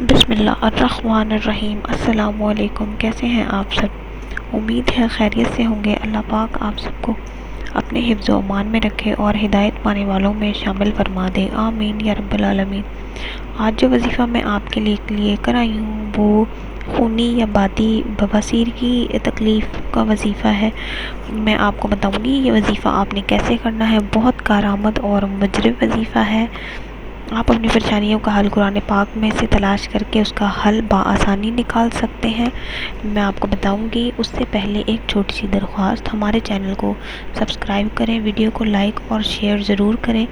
بسم اللہ الرحمن الرحیم۔ السلام علیکم، کیسے ہیں آپ سب؟ امید ہے خیریت سے ہوں گے۔ اللہ پاک آپ سب کو اپنے حفظ و امان میں رکھے اور ہدایت پانے والوں میں شامل فرما دے، آمین یا رب العالمین۔ آج جو وظیفہ میں آپ کے لیے کر آئی ہوں وہ خونی یا بادی بواسیر کی تکلیف کا وظیفہ ہے۔ میں آپ کو بتاؤں گی یہ وظیفہ آپ نے کیسے کرنا ہے۔ بہت کارآمد اور مجرب وظیفہ ہے۔ آپ اپنی پریشانیوں کا حل قرآن پاک میں سے تلاش کر کے اس کا حل بآسانی نکال سکتے ہیں۔ میں آپ کو بتاؤں گی اس سے پہلے ایک چھوٹی سی درخواست، ہمارے چینل کو سبسکرائب کریں، ویڈیو کو لائک اور شیئر ضرور کریں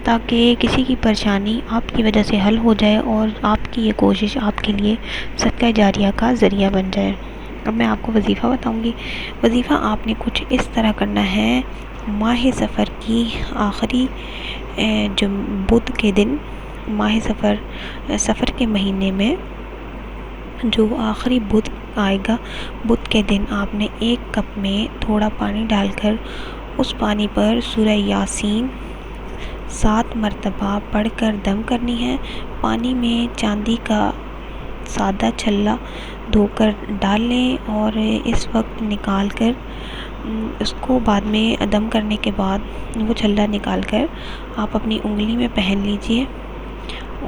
تاکہ کسی کی پریشانی آپ کی وجہ سے حل ہو جائے اور آپ کی یہ کوشش آپ کے لیے صدقہ جاریہ کا ذریعہ بن جائے۔ اب میں آپ کو وظیفہ بتاؤں گی۔ وظیفہ آپ نے کچھ اس طرح کرنا ہے۔ ماہ سفر کی آخری بدھ کے دن، ماہ سفر کے مہینے میں جو آخری بدھ آئے گا، بدھ کے دن آپ نے ایک کپ میں تھوڑا پانی ڈال کر اس پانی پر سورہ یاسین 7 مرتبہ پڑھ کر دم کرنی ہے۔ پانی میں چاندی کا سادہ چھلا دھو کر ڈال لیں اور اس وقت نکال کر اس کو بعد میں دم کرنے کے بعد وہ چھلا نکال کر آپ اپنی انگلی میں پہن لیجئے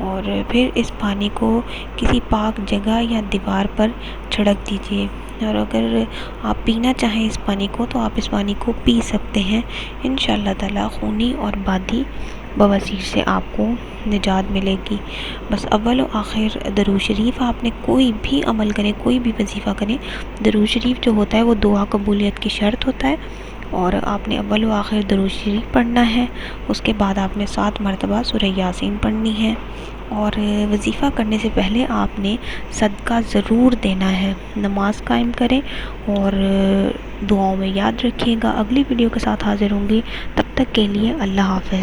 اور پھر اس پانی کو کسی پاک جگہ یا دیوار پر چھڑک دیجئے، اور اگر آپ پینا چاہیں اس پانی کو تو آپ اس پانی کو پی سکتے ہیں۔ انشاءاللہ تعالی خونی اور بادی بواسیر سے آپ کو نجات ملے گی۔ بس اول و آخر درود شریف، آپ نے کوئی بھی عمل کریں، کوئی بھی وظیفہ کریں، درود شریف جو ہوتا ہے وہ دعا قبولیت کی شرط ہوتا ہے، اور آپ نے اول و آخر درود شریف پڑھنا ہے۔ اس کے بعد آپ نے 7 مرتبہ سورہ یاسین پڑھنی ہے، اور وظیفہ کرنے سے پہلے آپ نے صدقہ ضرور دینا ہے۔ نماز قائم کریں اور دعاؤں میں یاد رکھیے گا۔ اگلی ویڈیو کے ساتھ حاضر ہوں گی، تب تک کے لیے اللہ حافظ۔